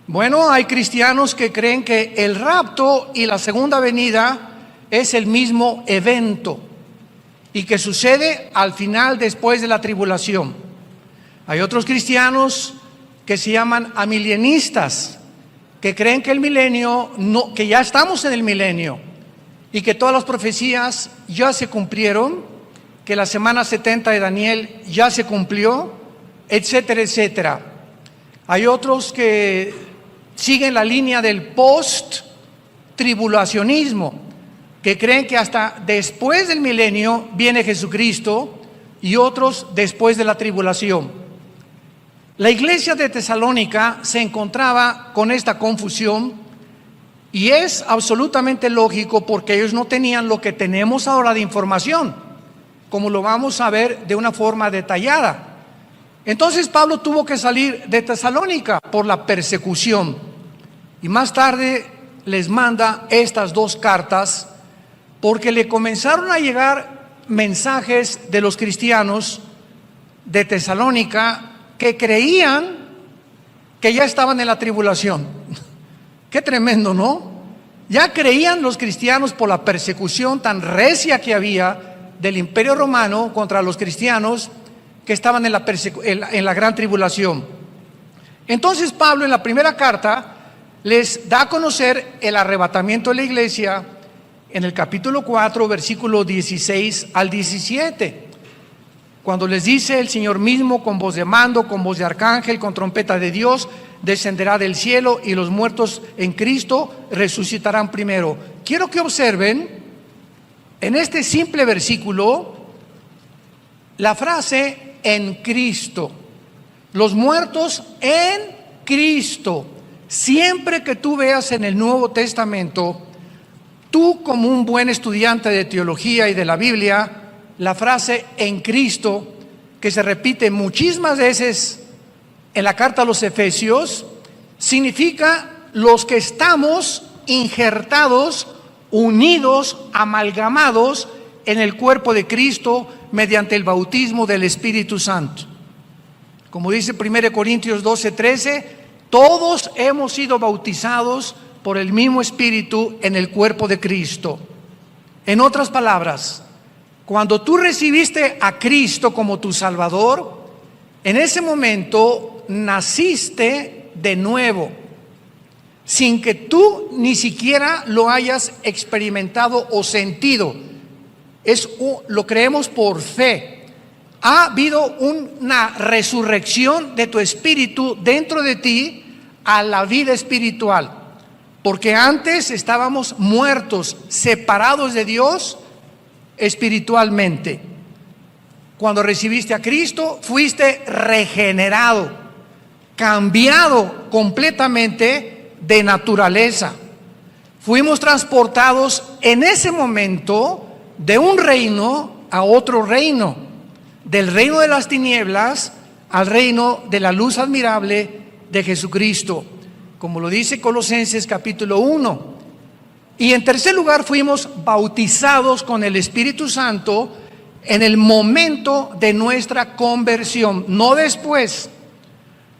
Bueno, hay cristianos que creen que el rapto y la segunda venida es el mismo evento y que sucede al final después de la tribulación. Hay otros cristianos que se llaman amilienistas, que creen que el milenio, no, que ya estamos en el milenio y que todas las profecías ya se cumplieron, que la semana 70 de Daniel ya se cumplió, etcétera, etcétera. Hay otros que siguen la línea del post-tribulacionismo, que creen que hasta después del milenio viene Jesucristo, y otros después de la tribulación. La iglesia de Tesalónica se encontraba con esta confusión, y es absolutamente lógico porque ellos no tenían lo que tenemos ahora de información, como lo vamos a ver de una forma detallada. Entonces Pablo tuvo que salir de Tesalónica por la persecución, y más tarde les manda estas dos cartas porque le comenzaron a llegar mensajes de los cristianos de Tesalónica que creían que ya estaban en la tribulación. Qué tremendo, ¿no? Ya creían los cristianos por la persecución tan recia que había del Imperio Romano contra los cristianos que estaban en la gran tribulación. Entonces Pablo en la primera carta les da a conocer el arrebatamiento de la iglesia en el capítulo 4, versículo 16 al 17. Cuando les dice: el Señor mismo con voz de mando, con voz de arcángel, con trompeta de Dios, descenderá del cielo, y los muertos en Cristo resucitarán primero. Quiero que observen en este simple versículo la frase en Cristo. Los muertos en Cristo. Siempre que tú veas en el Nuevo Testamento, tú como un buen estudiante de teología y de la Biblia, la frase en Cristo, que se repite muchísimas veces en la carta a los Efesios, significa los que estamos injertados, unidos, amalgamados en el cuerpo de Cristo mediante el bautismo del Espíritu Santo. Como dice 1 Corintios 12:13, todos hemos sido bautizados por el mismo Espíritu en el cuerpo de Cristo. En otras palabras, cuando tú recibiste a Cristo como tu Salvador, en ese momento naciste de nuevo, sin que tú ni siquiera lo hayas experimentado o sentido. Lo creemos por fe. Ha habido una resurrección de tu espíritu dentro de ti a la vida espiritual, porque antes estábamos muertos, separados de Dios espiritualmente. Cuando recibiste a Cristo, fuiste regenerado, cambiado completamente de naturaleza. Fuimos transportados en ese momento de un reino a otro reino, del reino de las tinieblas al reino de la luz admirable de Jesucristo, como lo dice Colosenses capítulo 1. Y en tercer lugar, fuimos bautizados con el Espíritu Santo en el momento de nuestra conversión, no después,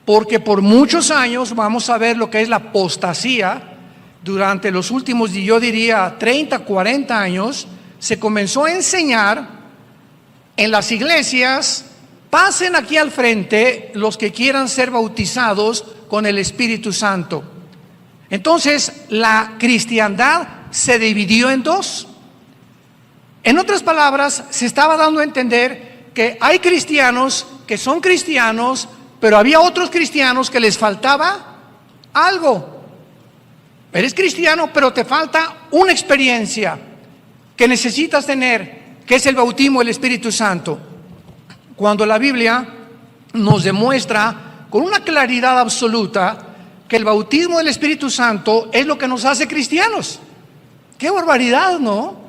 porque por muchos años vamos a ver lo que es la apostasía. Durante los últimos, yo diría 30, 40 años, se comenzó a enseñar en las iglesias: pasen aquí al frente los que quieran ser bautizados con el Espíritu Santo. Entonces la cristiandad se dividió en dos. En otras palabras, se estaba dando a entender que hay cristianos que son cristianos, pero había otros cristianos que les faltaba algo. Eres cristiano, pero te falta una experiencia que necesitas tener, que es el bautismo del Espíritu Santo. Cuando la Biblia nos demuestra con una claridad absoluta que el bautismo del Espíritu Santo es lo que nos hace cristianos. ¡Qué barbaridad!, ¿no?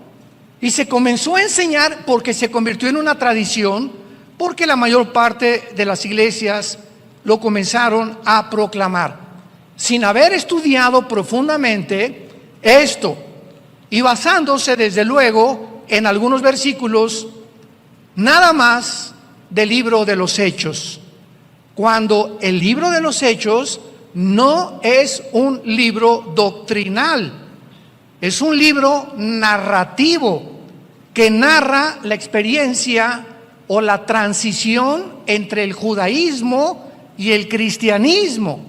Y se comenzó a enseñar porque se convirtió en una tradición, porque la mayor parte de las iglesias lo comenzaron a proclamar, sin haber estudiado profundamente esto, y basándose desde luego en algunos versículos nada más del libro de los Hechos, cuando el libro de los Hechos no es un libro doctrinal, es un libro narrativo que narra la experiencia o la transición entre el judaísmo y el cristianismo.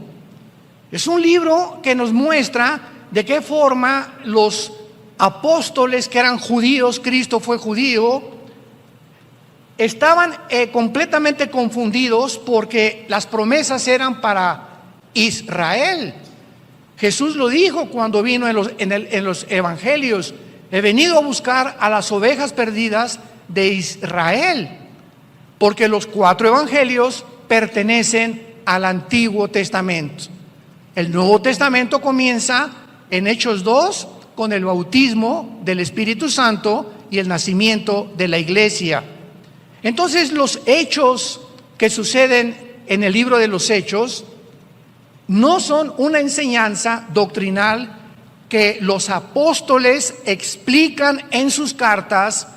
Es un libro que nos muestra de qué forma los apóstoles que eran judíos, Cristo fue judío, estaban completamente confundidos porque las promesas eran para Israel. Jesús lo dijo cuando vino en los evangelios: he venido a buscar a las ovejas perdidas de Israel, porque los 4 evangelios pertenecen al Antiguo Testamento. El Nuevo Testamento comienza en Hechos 2 con el bautismo del Espíritu Santo y el nacimiento de la iglesia. Entonces, los hechos que suceden en el libro de los Hechos no son una enseñanza doctrinal que los apóstoles explican en sus cartas,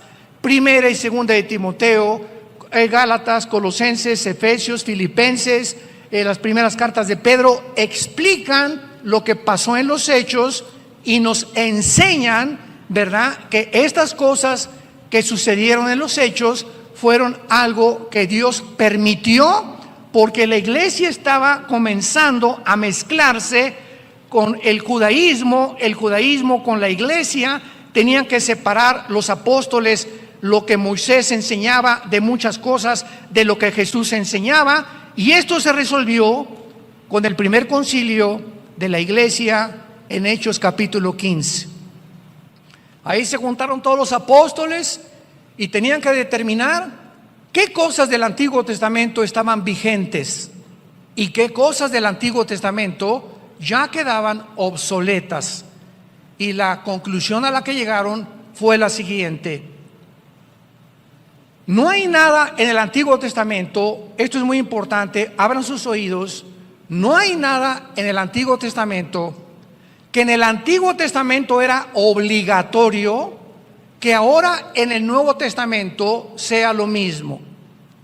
primera y segunda de Timoteo, Gálatas, Colosenses, Efesios, Filipenses, las primeras cartas de Pedro, explican lo que pasó en los hechos y nos enseñan, ¿verdad?, que estas cosas que sucedieron en los hechos fueron algo que Dios permitió porque la iglesia estaba comenzando a mezclarse con el judaísmo con la iglesia. Tenían que separar los apóstoles lo que Moisés enseñaba de muchas cosas de lo que Jesús enseñaba, y esto se resolvió con el primer concilio de la iglesia en Hechos capítulo 15. Ahí se juntaron todos los apóstoles y tenían que determinar qué cosas del Antiguo Testamento estaban vigentes y qué cosas del Antiguo Testamento ya quedaban obsoletas. Y la conclusión a la que llegaron fue la siguiente: no hay nada en el Antiguo Testamento, esto es muy importante, abran sus oídos, no hay nada en el Antiguo Testamento que en el Antiguo Testamento era obligatorio, que ahora en el Nuevo Testamento sea lo mismo.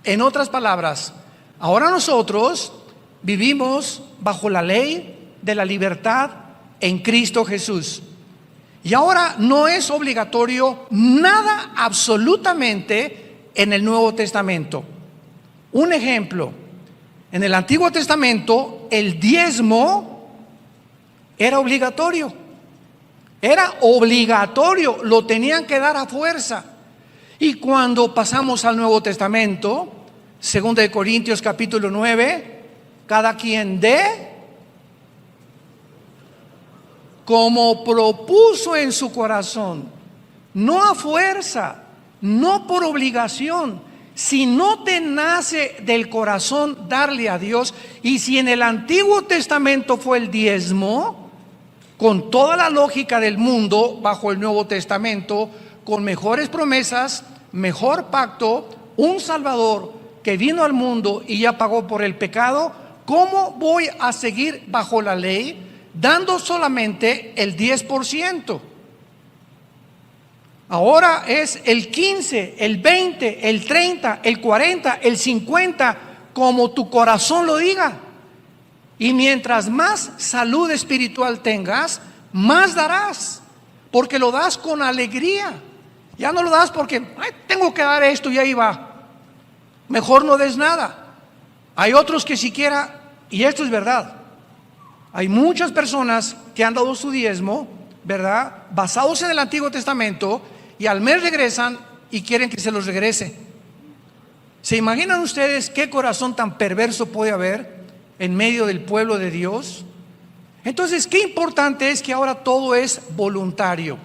En otras palabras, ahora nosotros vivimos bajo la ley de la libertad en Cristo Jesús. Y ahora no es obligatorio nada absolutamente en el Nuevo Testamento. Un ejemplo: en el Antiguo Testamento el diezmo era obligatorio. Era obligatorio, lo tenían que dar a fuerza. Y cuando pasamos al Nuevo Testamento, 2 de Corintios capítulo 9, cada quien dé como propuso en su corazón, no a fuerza, no por obligación. Si no te nace del corazón darle a Dios, y si en el Antiguo Testamento fue el diezmo, con toda la lógica del mundo, bajo el Nuevo Testamento, con mejores promesas, mejor pacto, un Salvador que vino al mundo y ya pagó por el pecado, ¿cómo voy a seguir bajo la ley dando solamente el 10%? Ahora es el 15, el 20, el 30, el 40, el 50, como tu corazón lo diga. Y mientras más salud espiritual tengas, más darás, porque lo das con alegría. Ya no lo das porque tengo que dar esto y ahí va. Mejor no des nada. Hay otros que siquiera, y esto es verdad, hay muchas personas que han dado su diezmo, ¿verdad?, basados en el Antiguo Testamento, y al mes regresan y quieren que se los regrese. ¿Se imaginan ustedes qué corazón tan perverso puede haber en medio del pueblo de Dios? Entonces, qué importante es que ahora todo es voluntario.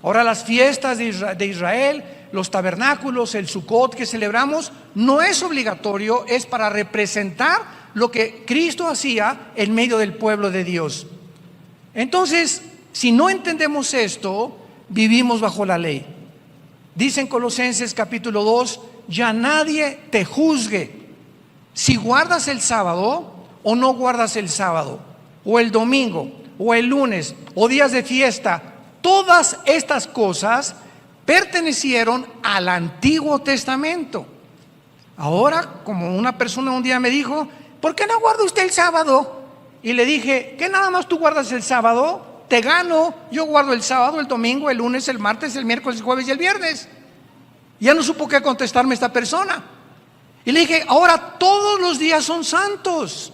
Ahora las fiestas de Israel, los tabernáculos, el Sukkot que celebramos, no es obligatorio, es para representar lo que Cristo hacía en medio del pueblo de Dios. Entonces, si no entendemos esto, vivimos bajo la ley. Dice en Colosenses capítulo 2, ya nadie te juzgue si guardas el sábado o no guardas el sábado, o el domingo, o el lunes, o días de fiesta. Todas estas cosas pertenecieron al Antiguo Testamento. Ahora, como una persona un día me dijo, ¿por qué no guarda usted el sábado? y le dije, ¿qué nada más tú guardas el sábado? Te gano, yo guardo el sábado, el domingo, el lunes, el martes, el miércoles, el jueves y el viernes. Ya no supo qué contestarme esta persona. Y le dije, ahora todos los días son santos.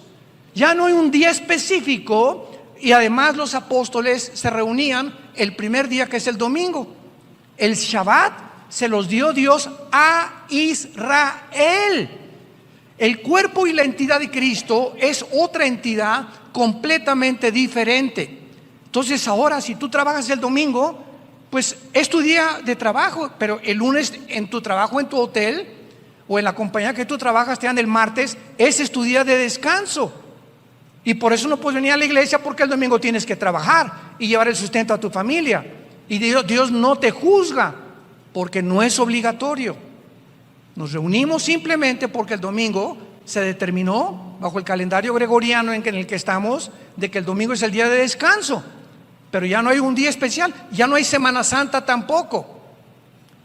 Ya no hay un día específico. Y además los apóstoles se reunían el primer día, que es el domingo. El Shabbat se los dio Dios a Israel. El cuerpo y la entidad de Cristo es otra entidad completamente diferente. Entonces ahora, si tú trabajas el domingo, pues es tu día de trabajo, pero el lunes en tu trabajo, en tu hotel o en la compañía que tú trabajas, te dan el martes, ese es tu día de descanso. Y por eso no puedes venir a la iglesia, porque el domingo tienes que trabajar y llevar el sustento a tu familia. Y Dios no te juzga, porque no es obligatorio. Nos reunimos simplemente porque el domingo se determinó bajo el calendario gregoriano en el que estamos, de que el domingo es el día de descanso. Pero ya no hay un día especial, ya no hay Semana Santa tampoco.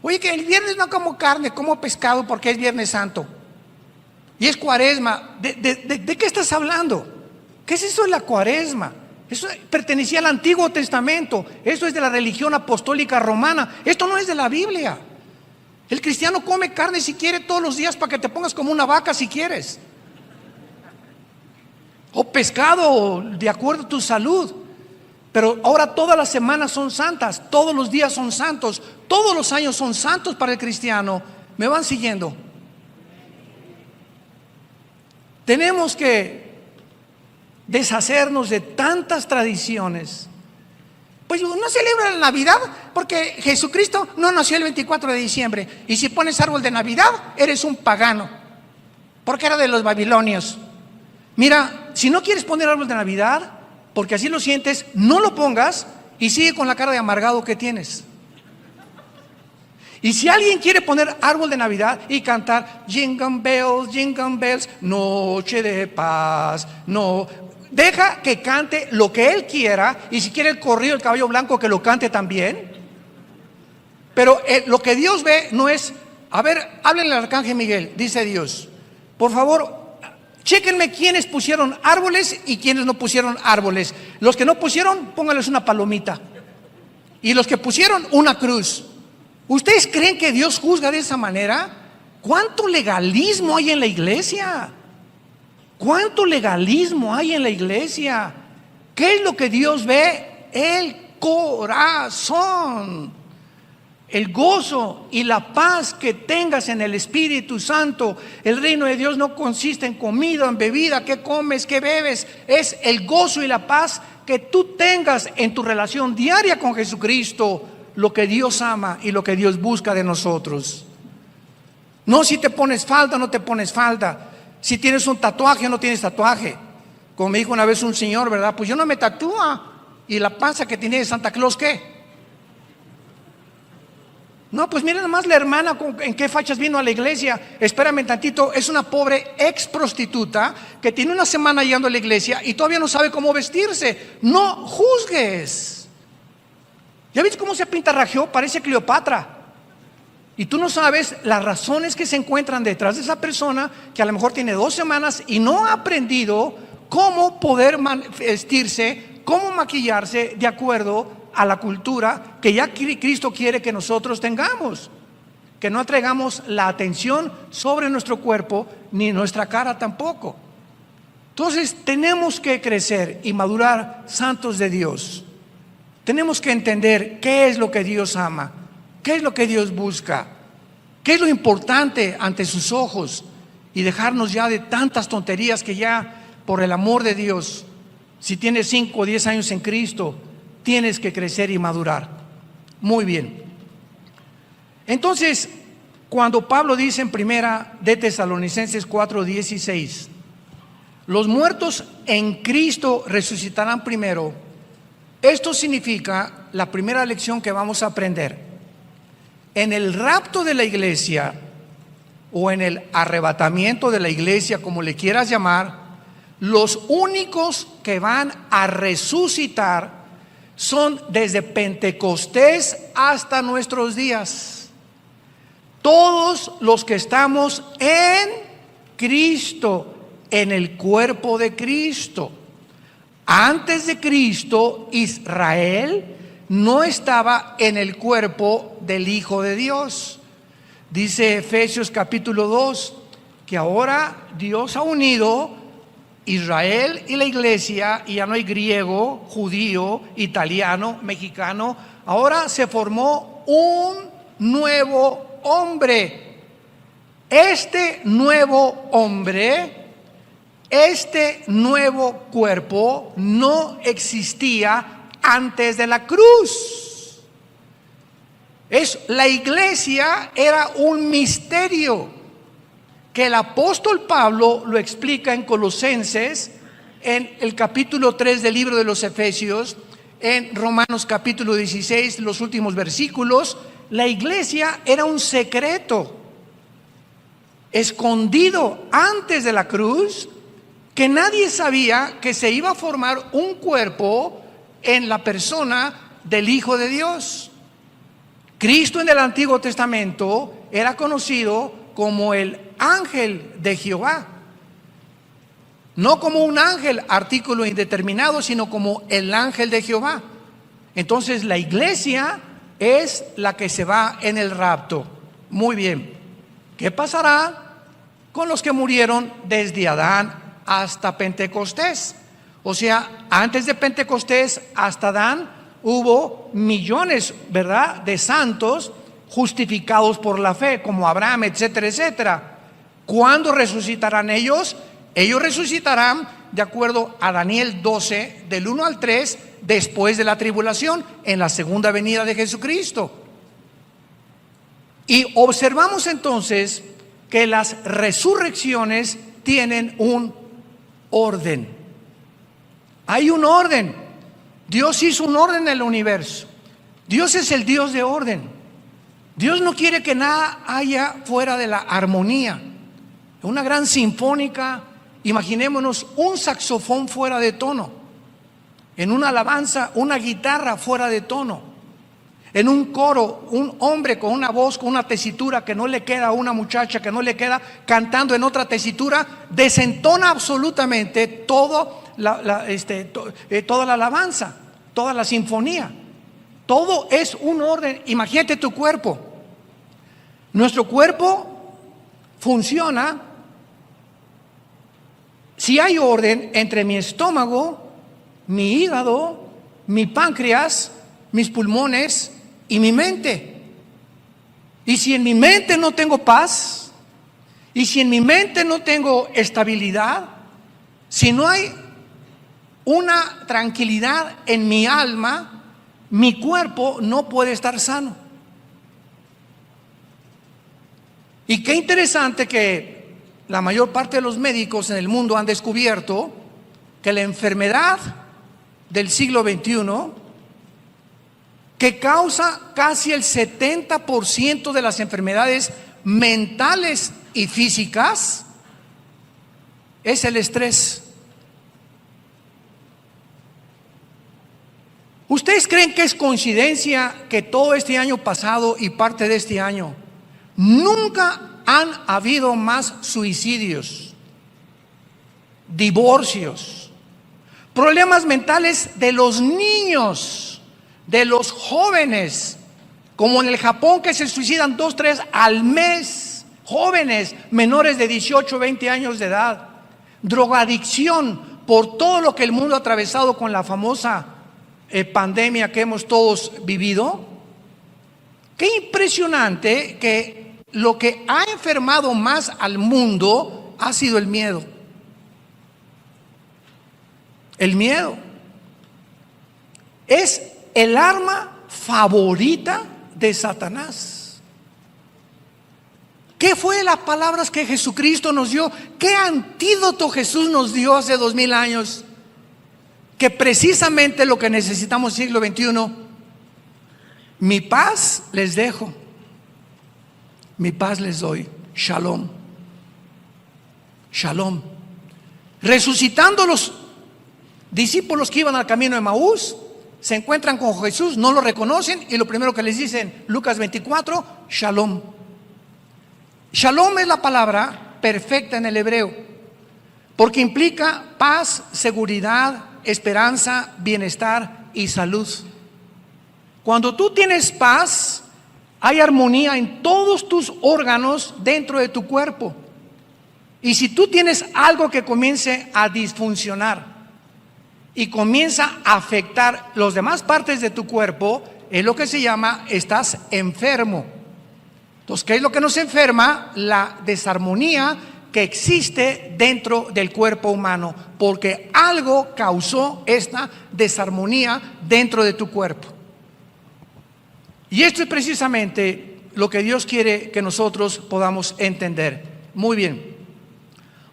Oye, que el viernes no como carne, como pescado porque es Viernes Santo. Y es Cuaresma. ¿De qué estás hablando? ¿Qué es eso de la Cuaresma? Eso pertenecía al Antiguo Testamento. Eso es de la religión apostólica romana. Esto no es de la Biblia. El cristiano come carne si quiere todos los días para que te pongas como una vaca si quieres. O pescado de acuerdo a tu salud. Pero ahora todas las semanas son santas, todos los días son santos, todos los años son santos para el cristiano. ¿Me van siguiendo? Tenemos que deshacernos de tantas tradiciones. Pues no celebra la Navidad porque Jesucristo no nació el 24 de diciembre. Y si pones árbol de Navidad, eres un pagano, porque era de los babilonios. Mira, si no quieres poner árbol de Navidad, porque así lo sientes, no lo pongas y sigue con la cara de amargado que tienes. Y si alguien quiere poner árbol de Navidad y cantar jingle bells, noche de paz, no, deja que cante lo que él quiera, y si quiere el corrido del caballo blanco, que lo cante también. Pero lo que Dios ve no es, a ver, háblenle al arcángel Miguel, dice Dios, por favor, chéquenme quiénes pusieron árboles y quiénes no pusieron árboles. Los que no pusieron, pónganles una palomita. Y los que pusieron, una cruz. ¿Ustedes creen que Dios juzga de esa manera? ¿Cuánto legalismo hay en la iglesia? ¿Cuánto legalismo hay en la iglesia? ¿Qué es lo que Dios ve? El corazón. El gozo y la paz que tengas en el Espíritu Santo. El reino de Dios no consiste en comida, en bebida, qué comes, qué bebes. Es el gozo y la paz que tú tengas en tu relación diaria con Jesucristo, lo que Dios ama y lo que Dios busca de nosotros. No si te pones falda o no te pones falda, si tienes un tatuaje o no tienes tatuaje. Como me dijo una vez un señor, ¿verdad? Pues yo no me tatúa. ¿Y la panza que tiene de Santa Claus qué? No, pues miren nomás la hermana en qué fachas vino a la iglesia. Espérame tantito, es una pobre ex prostituta que tiene una semana llegando a la iglesia y todavía no sabe cómo vestirse. No juzgues. ¿Ya viste cómo se pintarrajeó? Parece Cleopatra. Y tú no sabes las razones que se encuentran detrás de esa persona, que a lo mejor tiene 2 semanas y no ha aprendido cómo poder vestirse, cómo maquillarse de acuerdo a la cultura que ya Cristo quiere que nosotros tengamos. Que no atraigamos la atención sobre nuestro cuerpo ni nuestra cara tampoco. Entonces tenemos que crecer y madurar santos de Dios. Tenemos que entender qué es lo que Dios ama, qué es lo que Dios busca, qué es lo importante ante sus ojos, y dejarnos ya de tantas tonterías que ya, por el amor de Dios, si tienes 5 o 10 años en Cristo, tienes que crecer y madurar. Muy bien. Entonces, cuando Pablo dice en primera de Tesalonicenses 4:16, los muertos en Cristo resucitarán primero, esto significa la primera lección que vamos a aprender. En el rapto de la iglesia, o en el arrebatamiento de la iglesia, como le quieras llamar, los únicos que van a resucitar son desde Pentecostés hasta nuestros días. Todos los que estamos en Cristo, en el cuerpo de Cristo. Antes de Cristo, Israel no estaba en el cuerpo del Hijo de Dios. Dice Efesios capítulo 2 que ahora Dios ha unido Israel y la iglesia, y ya no hay griego, judío, italiano, mexicano. Ahora se formó un nuevo hombre. Este nuevo hombre, este nuevo cuerpo no existía antes de la cruz. La iglesia era un misterio que el apóstol Pablo lo explica en Colosenses, en el capítulo 3 del libro de los Efesios, en Romanos capítulo 16, los últimos versículos. La iglesia era un secreto escondido antes de la cruz, que nadie sabía que se iba a formar un cuerpo en la persona del Hijo de Dios. Cristo en el Antiguo Testamento era conocido como el ángel de Jehová, no como un ángel artículo indeterminado, sino como el ángel de Jehová. Entonces la iglesia es la que se va en el rapto. Muy bien, ¿qué pasará con los que murieron desde Adán hasta Pentecostés? O sea, antes de Pentecostés hasta Adán hubo millones, ¿verdad?, de santos justificados por la fe, como Abraham, etcétera, etcétera. ¿Cuándo resucitarán ellos? Ellos resucitarán de acuerdo a Daniel 12, del 1 al 3, después de la tribulación, en la segunda venida de Jesucristo. Y observamos entonces que las resurrecciones tienen un orden. Hay un orden. Dios hizo un orden en el universo. Dios es el Dios de orden. Dios no quiere que nada haya fuera de la armonía. Una gran sinfónica, imaginémonos un saxofón fuera de tono. En una alabanza, una guitarra fuera de tono. En un coro, un hombre con una voz, con una tesitura que no le queda a una muchacha, que no le queda, cantando en otra tesitura, desentona absolutamente toda la alabanza, toda la sinfonía. Todo es un orden. Imagínate tu cuerpo. Nuestro cuerpo funciona si hay orden entre mi estómago, mi hígado, mi páncreas, mis pulmones y mi mente. Y si en mi mente no tengo paz, y si en mi mente no tengo estabilidad, si no hay una tranquilidad en mi alma, mi cuerpo no puede estar sano. Y qué interesante que la mayor parte de los médicos en el mundo han descubierto que la enfermedad del siglo XXI, que causa casi el 70% de las enfermedades mentales y físicas, es el estrés. ¿Ustedes creen que es coincidencia que todo este año pasado y parte de este año nunca han habido más suicidios, divorcios, problemas mentales de los niños, de los jóvenes, como en el Japón, que se suicidan 2, 3 al mes, jóvenes menores de 18, 20 años de edad, drogadicción, por todo lo que el mundo ha atravesado con la famosa pandemia que hemos todos vivido? Qué impresionante que lo que ha enfermado más al mundo ha sido el miedo. El miedo es el arma favorita de Satanás. ¿Qué fue las palabras que Jesucristo nos dio? ¿Qué antídoto Jesús nos dio hace 2000 años? Que precisamente lo que necesitamos en el siglo XXI: mi paz les dejo, mi paz les doy. Shalom. Shalom. Resucitando los discípulos que iban al camino de Maús, se encuentran con Jesús, no lo reconocen, y lo primero que les dicen, Lucas 24, Shalom. Shalom es la palabra perfecta en el hebreo, porque implica paz, seguridad, esperanza, bienestar y salud. Cuando tú tienes paz, hay armonía en todos tus órganos dentro de tu cuerpo. Y si tú tienes algo que comience a disfuncionar y comienza a afectar las demás partes de tu cuerpo, es lo que se llama, estás enfermo. Entonces, ¿qué es lo que nos enferma? La desarmonía que existe dentro del cuerpo humano, porque algo causó esta desarmonía dentro de tu cuerpo. Y esto es precisamente lo que Dios quiere que nosotros podamos entender. Muy bien.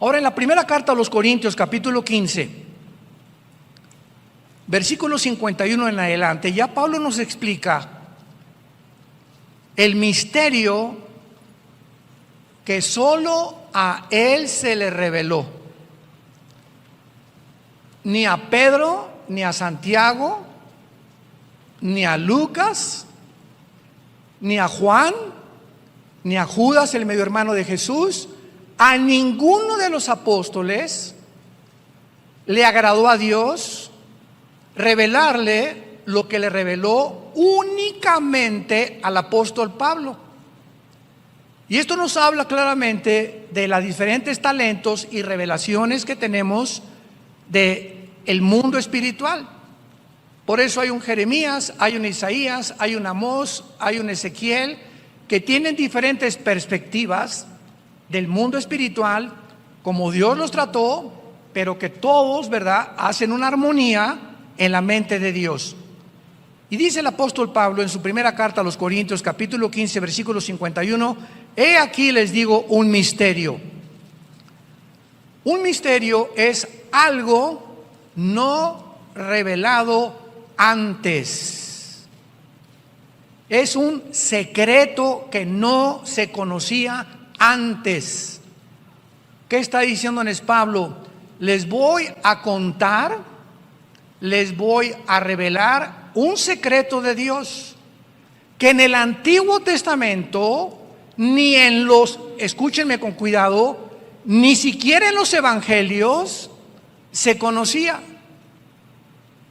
Ahora, en la primera carta a los Corintios, capítulo 15, versículo 51 en adelante, ya Pablo nos explica el misterio que solo a él se le reveló. Ni a Pedro, ni a Santiago, ni a Lucas, ni a Juan, ni a Judas, el medio hermano de Jesús, a ninguno de los apóstoles le agradó a Dios revelarle lo que le reveló únicamente al apóstol Pablo. Y esto nos habla claramente de los diferentes talentos y revelaciones que tenemos del mundo espiritual. Por eso hay un Jeremías, hay un Isaías, hay un Amós, hay un Ezequiel, que tienen diferentes perspectivas del mundo espiritual, como Dios los trató, pero que todos, ¿verdad?, hacen una armonía en la mente de Dios. Y dice el apóstol Pablo en su primera carta a los Corintios, capítulo 15, versículo 51, he aquí les digo un misterio. Un misterio es algo no revelado antes. Es un secreto que no se conocía antes. ¿Qué está diciéndoles Pablo? Les voy a contar, les voy a revelar un secreto de Dios que en el Antiguo Testamento ni en los, escúchenme con cuidado, ni siquiera en los evangelios se conocía.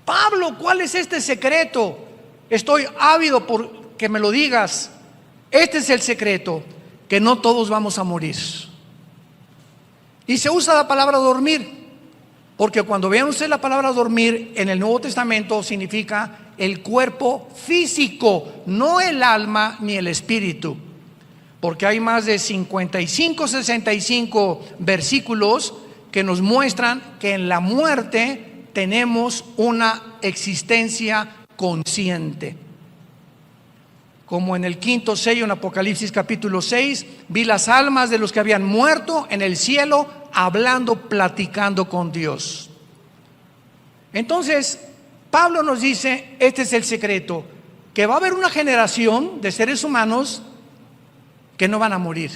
Pablo, ¿cuál es este secreto? Estoy ávido por que me lo digas. Este es el secreto, que no todos vamos a morir. Y se usa la palabra dormir, porque cuando vean ustedes la palabra dormir en el Nuevo Testamento significa el cuerpo físico, no el alma ni el espíritu, porque hay más de 55, 65 versículos que nos muestran que en la muerte tenemos una existencia consciente. Como en el quinto sello en Apocalipsis capítulo 6, vi las almas de los que habían muerto en el cielo hablando, platicando con Dios. Entonces, Pablo nos dice, este es el secreto, que va a haber una generación de seres humanos que no van a morir.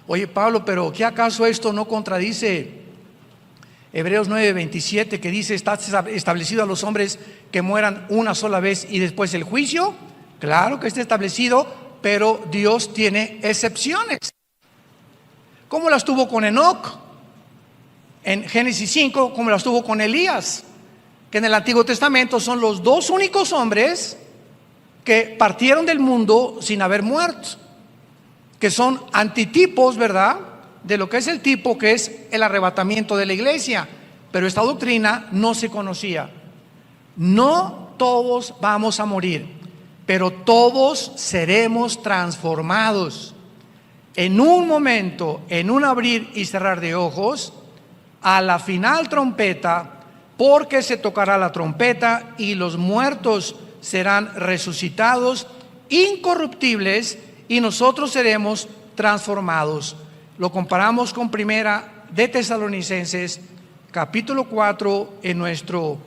Oye, Pablo, pero ¿qué acaso esto no contradice Hebreos 9:27, que dice, está establecido a los hombres que mueran una sola vez y después el juicio? Claro que está establecido, pero Dios tiene excepciones. ¿Cómo las tuvo con Enoc en Génesis 5? ¿Cómo las tuvo con Elías? Que en el Antiguo Testamento son los dos únicos hombres que partieron del mundo sin haber muerto, que son antitipos, ¿verdad?, de lo que es el tipo, que es el arrebatamiento de la iglesia. Pero esta doctrina no se conocía. No todos vamos a morir, pero todos seremos transformados en un momento, en un abrir y cerrar de ojos, a la final trompeta, porque se tocará la trompeta y los muertos serán resucitados incorruptibles y nosotros seremos transformados. Lo comparamos con Primera de Tesalonicenses capítulo 4, en nuestro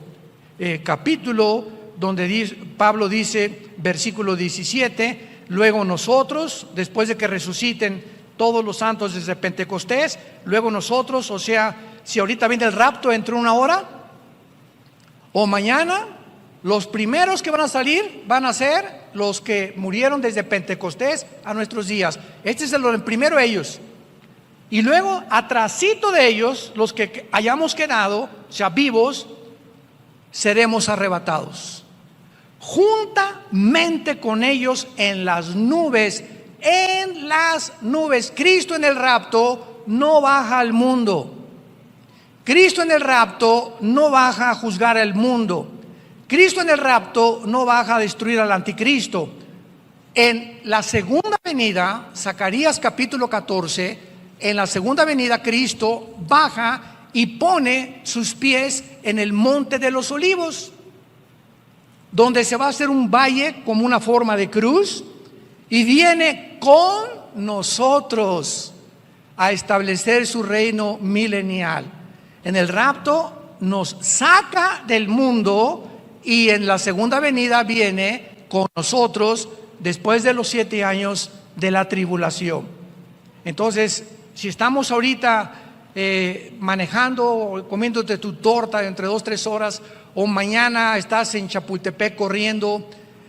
capítulo, donde Pablo dice, versículo 17, luego nosotros, después de que resuciten todos los santos desde Pentecostés, luego nosotros, o sea, si ahorita viene el rapto dentro de una hora o mañana, los primeros que van a salir van a ser los que murieron desde Pentecostés a nuestros días. Este es el primero de ellos. Y luego, atrasito de ellos, los que hayamos quedado, o sea, vivos, seremos arrebatados juntamente con ellos en las nubes. En las nubes. Cristo en el rapto no baja al mundo. Cristo en el rapto no baja a juzgar al mundo. Cristo en el rapto no baja a destruir al anticristo. En la segunda venida, Zacarías capítulo 14, en la segunda venida Cristo baja y pone sus pies en el monte de los olivos, donde se va a hacer un valle como una forma de cruz, y viene con nosotros a establecer su reino milenial. En el rapto nos saca del mundo, y en la segunda venida viene con nosotros después de los 7 años de la tribulación. Entonces, si estamos ahorita manejando, comiéndote tu torta entre 2-3 horas, o mañana estás en Chapultepec corriendo,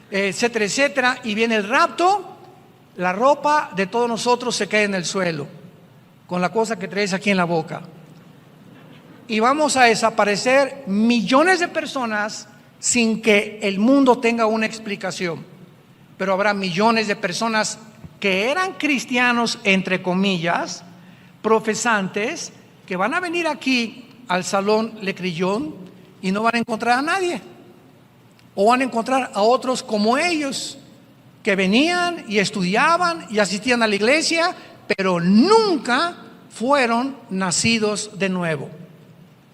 etcétera, etcétera, y viene el rapto, la ropa de todos nosotros se cae en el suelo, con la cosa que traes aquí en la boca. Y vamos a desaparecer millones de personas sin que el mundo tenga una explicación. Pero habrá millones de personas que eran cristianos, entre comillas, profesantes, que van a venir aquí al Salón Le Crillon y no van a encontrar a nadie. O van a encontrar a otros como ellos, que venían y estudiaban y asistían a la iglesia, pero nunca fueron nacidos de nuevo.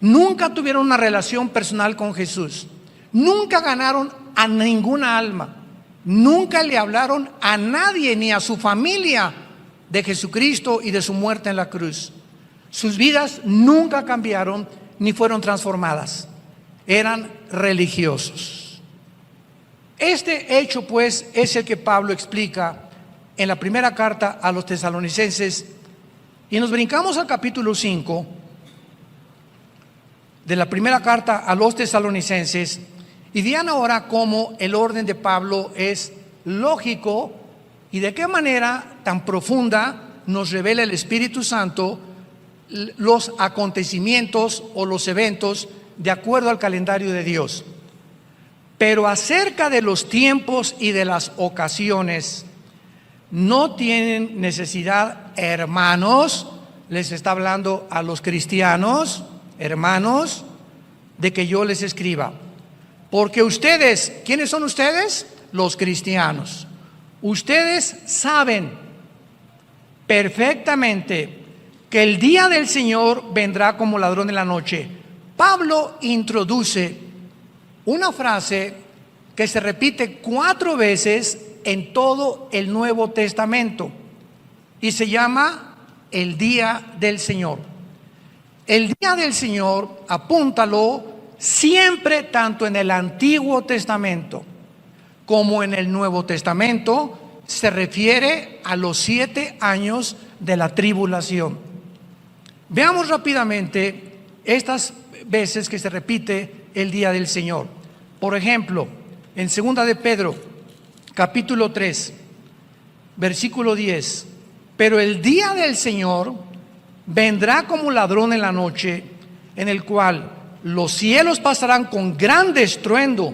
Nunca tuvieron una relación personal con Jesús. Nunca ganaron a ninguna alma. Nunca le hablaron a nadie, ni a su familia, de Jesucristo y de su muerte en la cruz. Sus vidas nunca cambiaron ni fueron transformadas. Eran religiosos. Este hecho, pues, es el que Pablo explica en la primera carta a los tesalonicenses. Y nos brincamos al capítulo 5 de la primera carta a los tesalonicenses, y vean ahora cómo el orden de Pablo es lógico y de qué manera tan profunda nos revela el Espíritu Santo los acontecimientos o los eventos de acuerdo al calendario de Dios. Pero acerca de los tiempos y de las ocasiones, no tienen necesidad, hermanos, les está hablando a los cristianos, hermanos, de que yo les escriba. Porque ustedes, ¿quiénes son ustedes? Los cristianos. Ustedes saben perfectamente que el día del Señor vendrá como ladrón en la noche. Pablo introduce una frase que se repite 4 veces en todo el Nuevo Testamento y se llama el día del Señor. El día del Señor, apúntalo, siempre tanto en el Antiguo Testamento como en el Nuevo Testamento se refiere a los 7 años de la tribulación. Veamos rápidamente estas veces que se repite el día del Señor. Por ejemplo, en 2 de Pedro, capítulo 3, versículo 10. Pero el día del Señor vendrá como ladrón en la noche, en el cual los cielos pasarán con gran estruendo,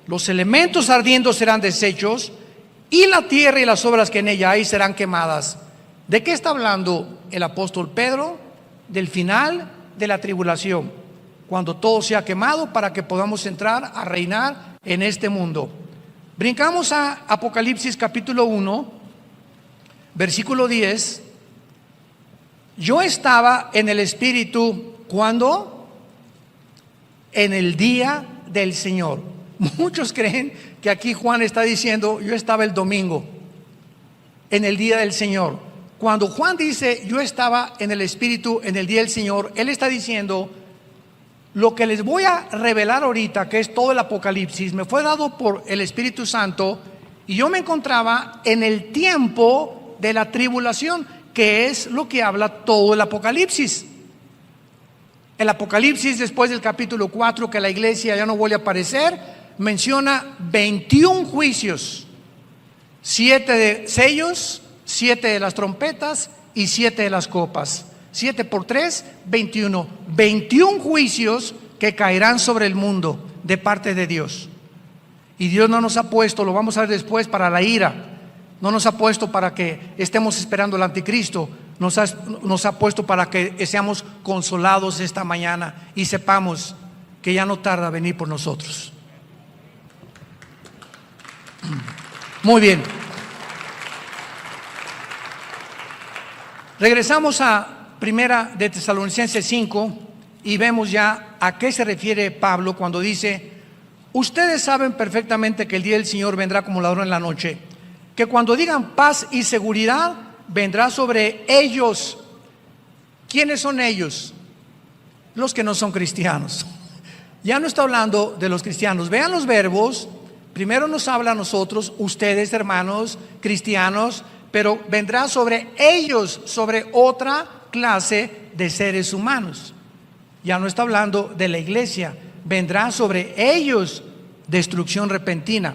los elementos ardiendo serán deshechos, y la tierra y las obras que en ella hay serán quemadas. ¿De qué está hablando el apóstol Pedro? Del final de la tribulación, cuando todo sea quemado para que podamos entrar a reinar en este mundo. Brincamos a Apocalipsis capítulo 1, versículo 10. Yo estaba en el Espíritu, ¿cuándo? En el día del Señor. Muchos creen que aquí Juan está diciendo, yo estaba el domingo, en el día del Señor. Cuando Juan dice, yo estaba en el Espíritu en el día del Señor, él está diciendo, lo que les voy a revelar ahorita, que es todo el Apocalipsis, me fue dado por el Espíritu Santo, y yo me encontraba en el tiempo de la tribulación, que es lo que habla todo el Apocalipsis. El Apocalipsis, después del capítulo 4, que la iglesia ya no vuelve a aparecer, menciona 21 juicios, 7 de sellos, 7 de las trompetas y 7 de las copas. 7 por 3, 21. 21 juicios que caerán sobre el mundo de parte de Dios. Y Dios no nos ha puesto, lo vamos a ver después, para la ira. No nos ha puesto para que estemos esperando al anticristo. Nos ha puesto para que seamos consolados esta mañana y sepamos que ya no tarda venir por nosotros. Muy bien. Regresamos a Primera de Tesalonicenses 5 y vemos ya a qué se refiere Pablo cuando dice: ustedes saben perfectamente que el día del Señor vendrá como ladrón en la noche, que cuando digan paz y seguridad, vendrá sobre ellos. ¿Quiénes son ellos? Los que no son cristianos. Ya no está hablando de los cristianos. Vean los verbos. Primero nos habla a nosotros, ustedes hermanos cristianos, pero vendrá sobre ellos, sobre otra clase de seres humanos. Ya no está hablando de la iglesia. Vendrá sobre ellos destrucción repentina.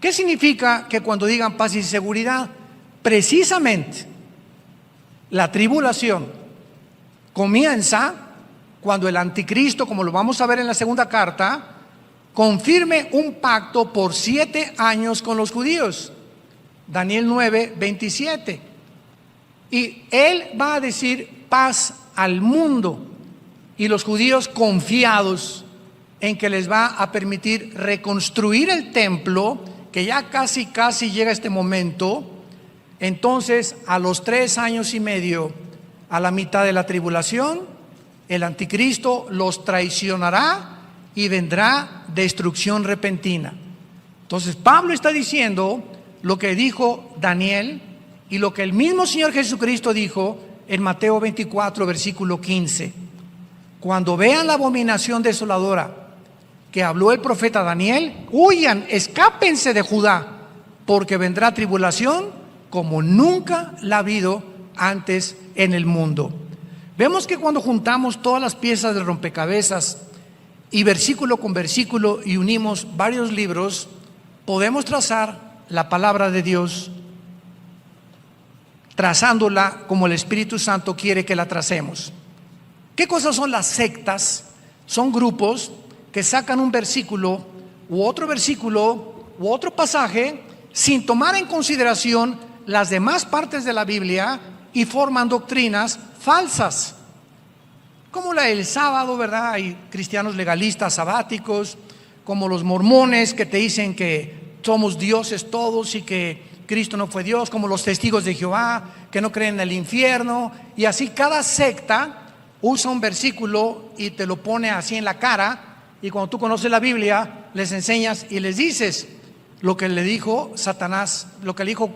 ¿Qué significa que cuando digan paz y seguridad? Precisamente la tribulación comienza cuando el anticristo, como lo vamos a ver en la segunda carta, confirme un pacto por 7 años con los judíos. Daniel 9, 27. Y él va a decir paz al mundo, y los judíos confiados en que les va a permitir reconstruir el templo, que ya casi llega este momento. Entonces, a los 3 años y medio, a la mitad de la tribulación, el anticristo los traicionará y vendrá destrucción repentina. Entonces Pablo está diciendo lo que dijo Daniel y lo que el mismo Señor Jesucristo dijo en Mateo 24, versículo 15. Cuando vean la abominación desoladora que habló el profeta Daniel, huyan, escápense de Judá, porque vendrá tribulación como nunca la ha habido antes en el mundo. Vemos que cuando juntamos todas las piezas de rompecabezas y versículo con versículo y unimos varios libros, podemos trazar la palabra de Dios, trazándola como el Espíritu Santo quiere que la tracemos. ¿Qué cosas son las sectas? Son grupos que sacan un versículo u otro pasaje sin tomar en consideración las demás partes de la Biblia y forman doctrinas falsas, como la del sábado, ¿verdad? Hay cristianos legalistas sabáticos, como los mormones que te dicen que somos dioses todos y que Cristo no fue Dios, como los testigos de Jehová que no creen en el infierno. Y así cada secta usa un versículo y te lo pone así en la cara, y cuando tú conoces la Biblia les enseñas y les dices lo que le dijo Satanás, lo que le dijo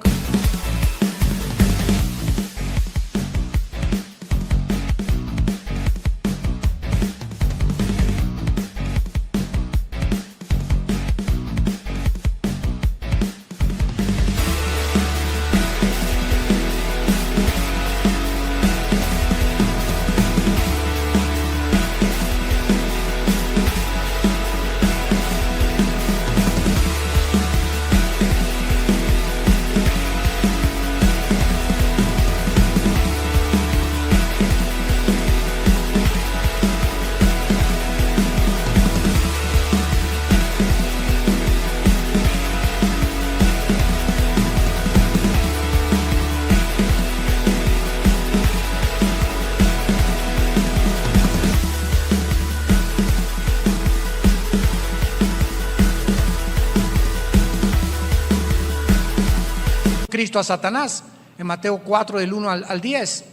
Cristo a Satanás en Mateo 4 del 1 al 10.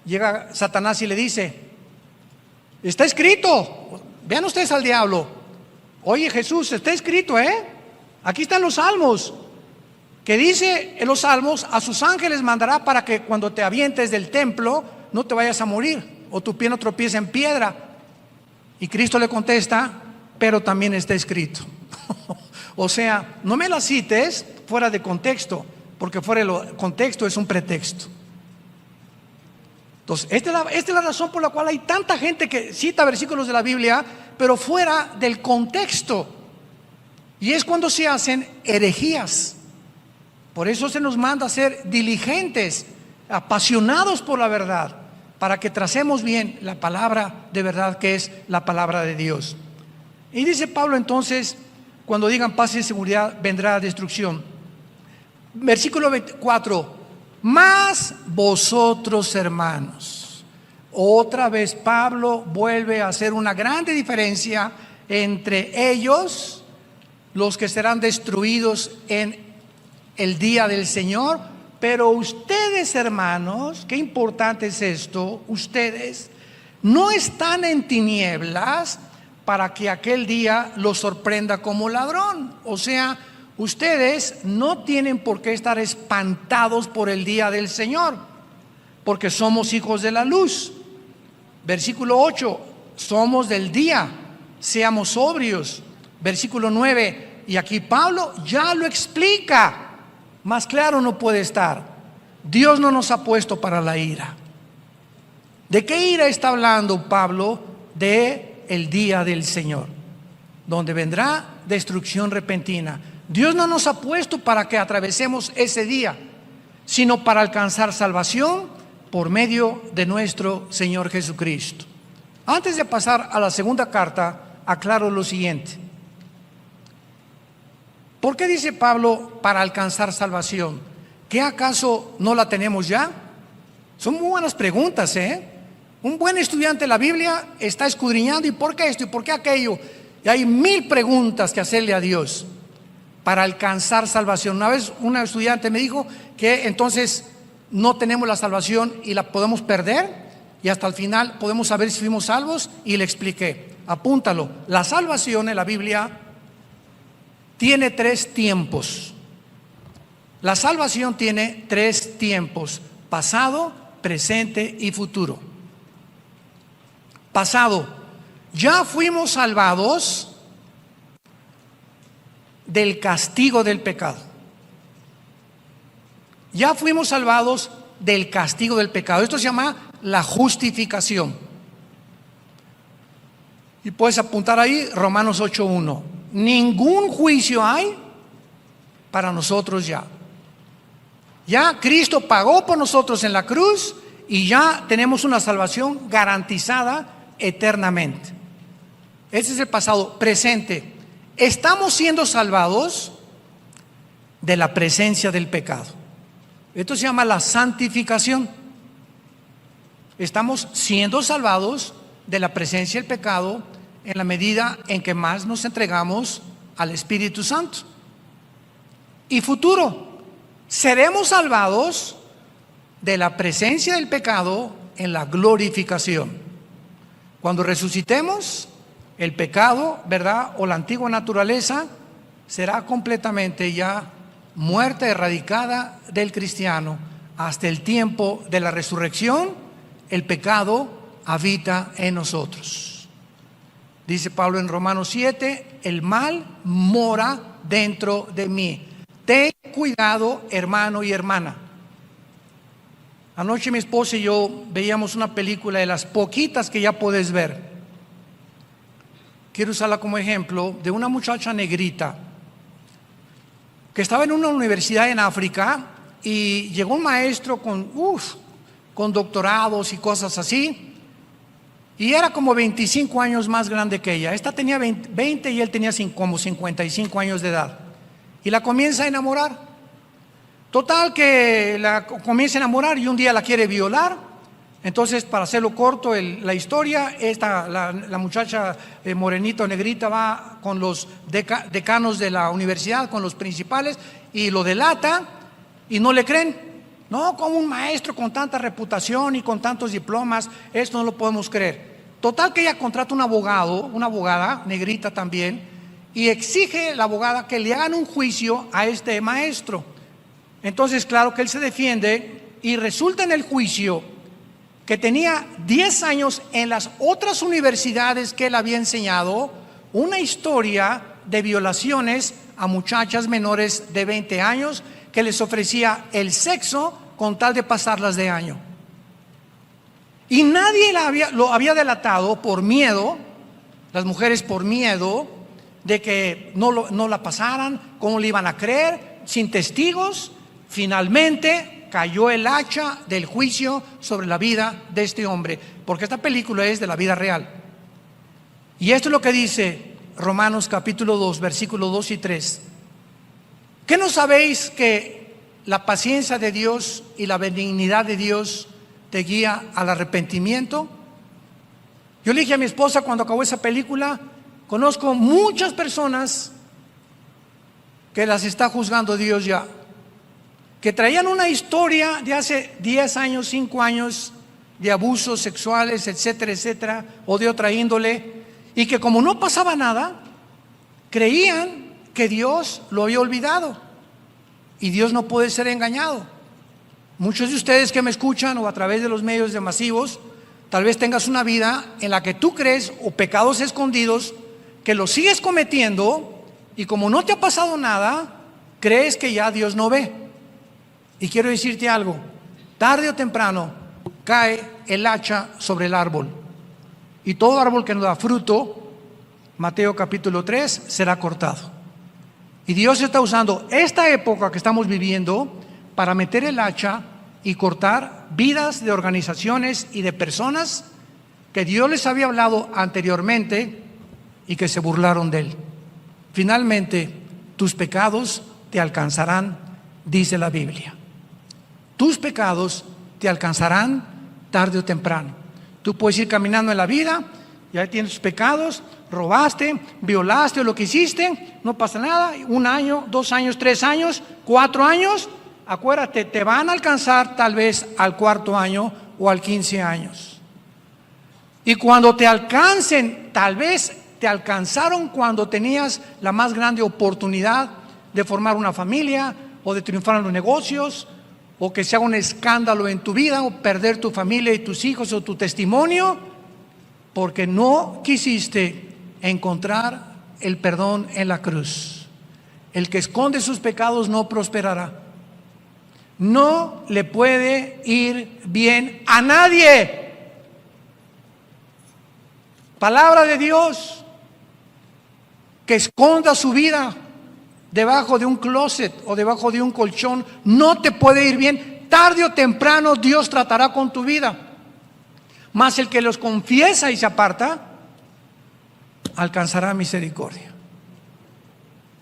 Llega Satanás y le dice: está escrito. Vean ustedes al diablo: oye Jesús, está escrito, aquí están los salmos, que dice en los salmos: a sus ángeles mandará para que cuando te avientes del templo no te vayas a morir, o tu pie no tropiece en piedra. Y Cristo le contesta: pero también está escrito. O sea, no me la cites fuera de contexto, porque fuera del contexto es un pretexto. Entonces, esta es la razón por la cual hay tanta gente que cita versículos de la Biblia, pero fuera del contexto. Y es cuando se hacen herejías. Por eso se nos manda a ser diligentes, apasionados por la verdad. para que tracemos bien la palabra de verdad que es la palabra de Dios. Y dice Pablo entonces, cuando digan paz y seguridad, vendrá destrucción. Versículo 24, mas vosotros, hermanos. Otra vez Pablo vuelve a hacer una grande diferencia entre ellos, los que serán destruidos en el día del Señor, pero ustedes, hermanos, qué importante es esto, ustedes no están en tinieblas para que aquel día los sorprenda como ladrón. O sea, ustedes no tienen por qué estar espantados por el día del Señor, porque somos hijos de la luz. Versículo 8, somos del día, seamos sobrios. Versículo 9, y aquí Pablo ya lo explica. Más claro no puede estar. Dios no nos ha puesto para la ira. ¿De qué ira está hablando Pablo? De el día del Señor, donde vendrá destrucción repentina. Dios no nos ha puesto para que atravesemos ese día, sino para alcanzar salvación por medio de nuestro Señor Jesucristo. Antes de pasar a la segunda carta, aclaro lo siguiente. ¿Por qué dice Pablo para alcanzar salvación? ¿Qué acaso no la tenemos ya? Son muy buenas preguntas, ¿eh? Un buen estudiante de la Biblia está escudriñando, ¿y por qué esto? ¿Y por qué aquello? Y hay 1000 preguntas que hacerle a Dios para alcanzar salvación. Una vez una estudiante me dijo que entonces no tenemos la salvación y la podemos perder, y hasta el final podemos saber si fuimos salvos, y le expliqué, apúntalo, la salvación en la Biblia tiene 3 tiempos. La salvación tiene 3 tiempos: pasado, presente y futuro. Pasado, ya fuimos salvados del castigo del pecado. Ya fuimos salvados del castigo del pecado. Esto se llama la justificación. Y puedes apuntar ahí Romanos 8:1. Ningún juicio hay para nosotros ya. Ya Cristo pagó por nosotros en la cruz y ya tenemos una salvación garantizada eternamente. Ese es el pasado. Presente, estamos siendo salvados de la presencia del pecado. Esto se llama la santificación. Estamos siendo salvados de la presencia del pecado en la medida en que más nos entregamos al Espíritu Santo. Y futuro, seremos salvados de la presencia del pecado en la glorificación. Cuando resucitemos, el pecado, ¿verdad?, o la antigua naturaleza será completamente ya muerta, erradicada del cristiano. Hasta el tiempo de la resurrección, el pecado habita en nosotros. Dice Pablo en Romanos 7, el mal mora dentro de mí. Ten cuidado, hermano y hermana. Anoche mi esposa y yo veíamos una película de las poquitas que ya puedes ver. Quiero usarla como ejemplo de una muchacha negrita que estaba en una universidad en África, y llegó un maestro con doctorados y cosas así. Y era como 25 años más grande que ella. Esta tenía 20 y él tenía como 55 años de edad. Y la comienza a enamorar. Total que la comienza a enamorar y un día la quiere violar. Entonces, para hacerlo corto la historia, la muchacha morenita o negrita va con los decanos de la universidad, con los principales, y lo delata y no le creen. No, como un maestro con tanta reputación y con tantos diplomas, esto no lo podemos creer. Total que ella contrata un abogado, una abogada negrita también, y exige la abogada que le hagan un juicio a este maestro. Entonces, claro que él se defiende, y resulta en el juicio que tenía 10 años en las otras universidades que él había enseñado una historia de violaciones a muchachas menores de 20 años, que les ofrecía el sexo con tal de pasarlas de año. Y nadie lo había delatado por miedo, las mujeres por miedo de que no la pasaran, cómo le iban a creer, sin testigos. Finalmente cayó el hacha del juicio sobre la vida de este hombre, porque esta película es de la vida real. Y esto es lo que dice Romanos capítulo 2, versículos 2 y 3. ¿Qué no sabéis que la paciencia de Dios y la benignidad de Dios te guía al arrepentimiento? Yo le dije a mi esposa cuando acabó esa película, conozco muchas personas que las está juzgando Dios ya, que traían una historia de hace 10 años, 5 años, de abusos sexuales, etcétera, etcétera, o de otra índole, y que como no pasaba nada, creían que Dios lo había olvidado, y Dios no puede ser engañado. Muchos de ustedes que me escuchan o a través de los medios de masivos, tal vez tengas una vida en la que tú crees, o pecados escondidos, que los sigues cometiendo, y como no te ha pasado nada, crees que ya Dios no ve. Y quiero decirte algo, tarde o temprano cae el hacha sobre el árbol, y todo árbol que no da fruto, Mateo capítulo 3, será cortado. Y Dios está usando esta época que estamos viviendo para meter el hacha y cortar vidas de organizaciones y de personas que Dios les había hablado anteriormente y que se burlaron de Él. Finalmente, tus pecados te alcanzarán, dice la Biblia. Tus pecados te alcanzarán tarde o temprano. Tú puedes ir caminando en la vida, ya tienes tus pecados, robaste, violaste o lo que hiciste, no pasa nada. 1 año, 2 años, 3 años, 4 años, acuérdate, te van a alcanzar tal vez al 4.º año o al 15 años. Y cuando te alcancen, tal vez te alcanzaron cuando tenías la más grande oportunidad de formar una familia o de triunfar en los negocios, o que se haga un escándalo en tu vida, o perder tu familia y tus hijos o tu testimonio, porque no quisiste encontrar el perdón en la cruz. El que esconde sus pecados no prosperará. No le puede ir bien a nadie. Palabra de Dios. Que esconda su vida debajo de un closet o debajo de un colchón, no te puede ir bien. Tarde o temprano Dios tratará con tu vida. Mas el que los confiesa y se aparta, alcanzará misericordia.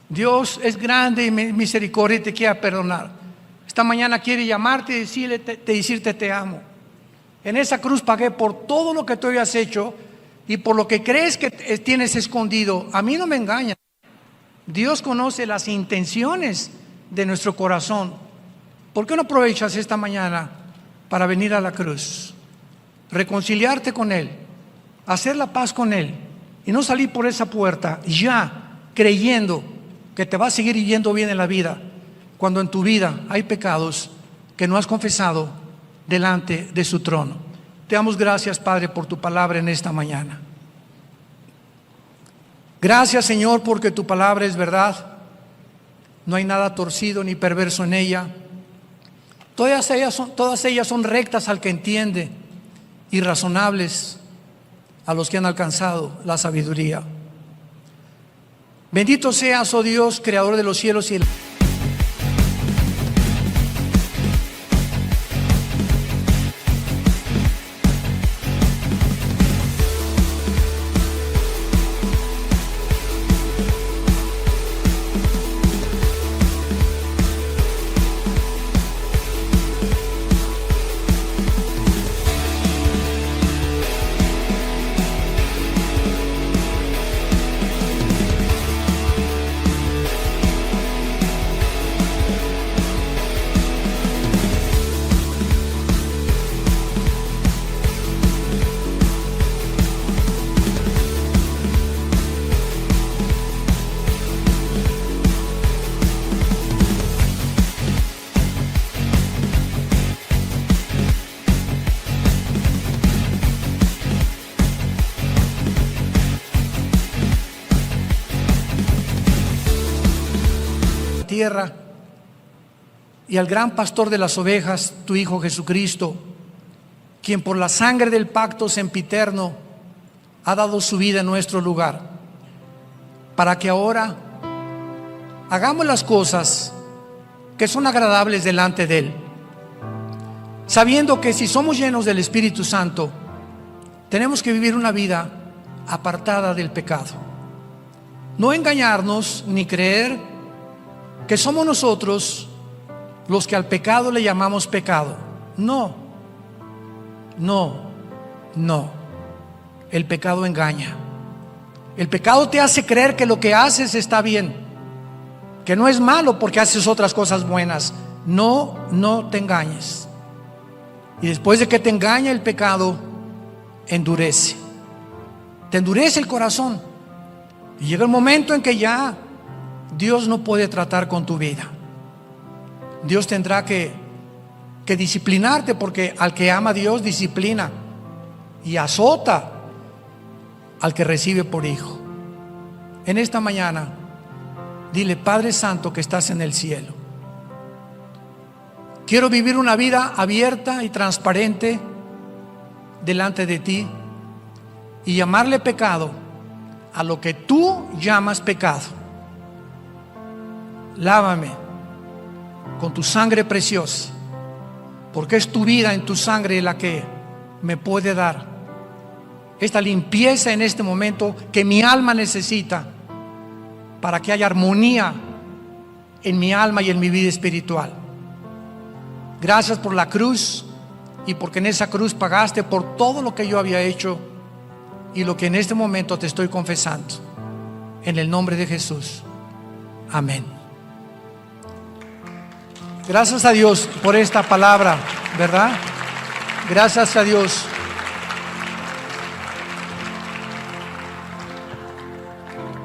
Dios es grande y misericordia y te quiere perdonar. Esta mañana quiere llamarte y decirte te amo. En esa cruz pagué por todo lo que tú habías hecho y por lo que crees que tienes escondido. A mí no me engaña. Dios conoce las intenciones de nuestro corazón. ¿Por qué no aprovechas esta mañana para venir a la cruz, reconciliarte con Él, hacer la paz con Él y no salir por esa puerta ya creyendo que te va a seguir yendo bien en la vida, cuando en tu vida hay pecados que no has confesado delante de su trono? Te damos gracias, Padre, por tu palabra en esta mañana. Gracias, Señor, porque tu palabra es verdad. No hay nada torcido ni perverso en ella. Todas ellas son rectas al que entiende y razonables a los que han alcanzado la sabiduría. Bendito seas, oh Dios, creador de los cielos y el tierra, y al gran pastor de las ovejas, tu Hijo Jesucristo, quien por la sangre del pacto sempiterno ha dado su vida en nuestro lugar, para que ahora hagamos las cosas que son agradables delante de Él, sabiendo que si somos llenos del Espíritu Santo, tenemos que vivir una vida apartada del pecado. No engañarnos ni creer que somos nosotros los que al pecado le llamamos pecado. No. El pecado engaña. El pecado te hace creer que lo que haces está bien, que no es malo porque haces otras cosas buenas. No te engañes. Y después de que te engaña el pecado, endurece. Te endurece el corazón. Y llega el momento en que ya Dios no puede tratar con tu vida. Dios tendrá que disciplinarte, porque al que ama a Dios disciplina y azota al que recibe por hijo. En esta mañana, dile: Padre Santo que estás en el cielo, quiero vivir una vida abierta y transparente delante de ti y llamarle pecado a lo que tú llamas pecado. Lávame con tu sangre preciosa, porque es tu vida en tu sangre la que me puede dar esta limpieza en este momento que mi alma necesita, para que haya armonía en mi alma y en mi vida espiritual. Gracias por la cruz, y porque en esa cruz pagaste por todo lo que yo había hecho y lo que en este momento te estoy confesando. En el nombre de Jesús. Amén. Gracias a Dios por esta palabra, ¿verdad? Gracias a Dios.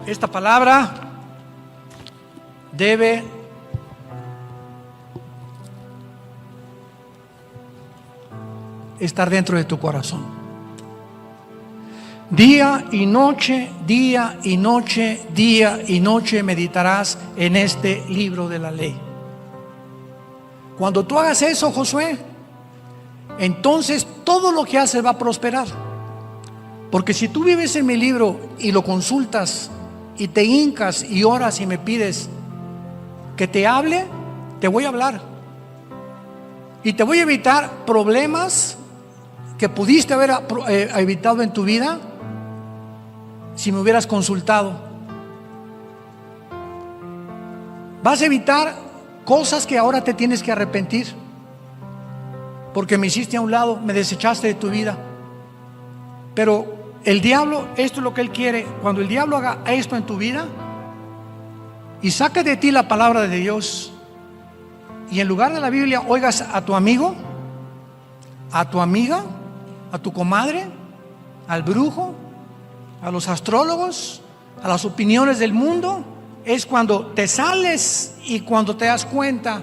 Esta palabra debe estar dentro de tu corazón. Día y noche, día y noche, día y noche meditarás en este libro de la ley. Cuando tú hagas eso, Josué, entonces todo lo que haces va a prosperar. Porque si tú vives en mi libro y lo consultas y te hincas y oras y me pides que te hable, te voy a hablar. Y te voy a evitar problemas que pudiste haber evitado en tu vida si me hubieras consultado. Vas a evitar cosas que ahora te tienes que arrepentir, porque me hiciste a un lado, me desechaste de tu vida. Pero el diablo, esto es lo que él quiere. Cuando el diablo haga esto en tu vida y saque de ti la palabra de Dios, y en lugar de la Biblia oigas a tu amigo, a tu amiga, a tu comadre, al brujo, a los astrólogos, a las opiniones del mundo, es cuando te sales y cuando te das cuenta.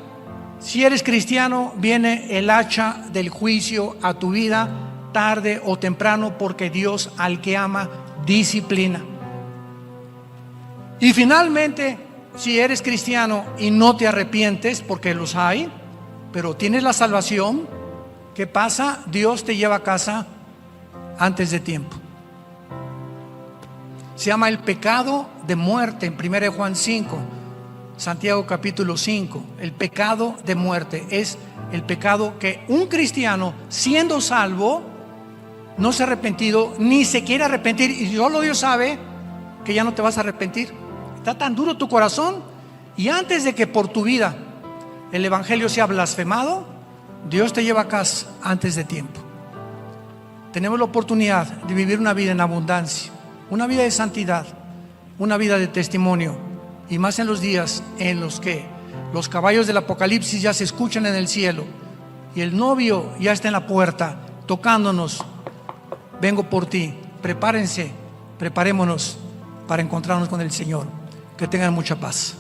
Si eres cristiano, viene el hacha del juicio a tu vida, tarde o temprano, porque Dios al que ama disciplina. Y finalmente, si eres cristiano y no te arrepientes, porque los hay, pero tienes la salvación, ¿qué pasa? Dios te lleva a casa antes de tiempo. Se llama el pecado de muerte en 1 Juan 5, Santiago capítulo 5. El pecado de muerte es el pecado que un cristiano, siendo salvo, no se ha arrepentido, ni se quiere arrepentir, y solo Dios sabe que ya no te vas a arrepentir. Está tan duro tu corazón, y antes de que por tu vida el evangelio sea blasfemado, Dios te lleva a casa antes de tiempo. Tenemos la oportunidad de vivir una vida en abundancia, una vida de santidad, una vida de testimonio, y más en los días en los que los caballos del Apocalipsis ya se escuchan en el cielo y el novio ya está en la puerta tocándonos. Vengo por ti. Prepárense, preparémonos para encontrarnos con el Señor. Que tengan mucha paz.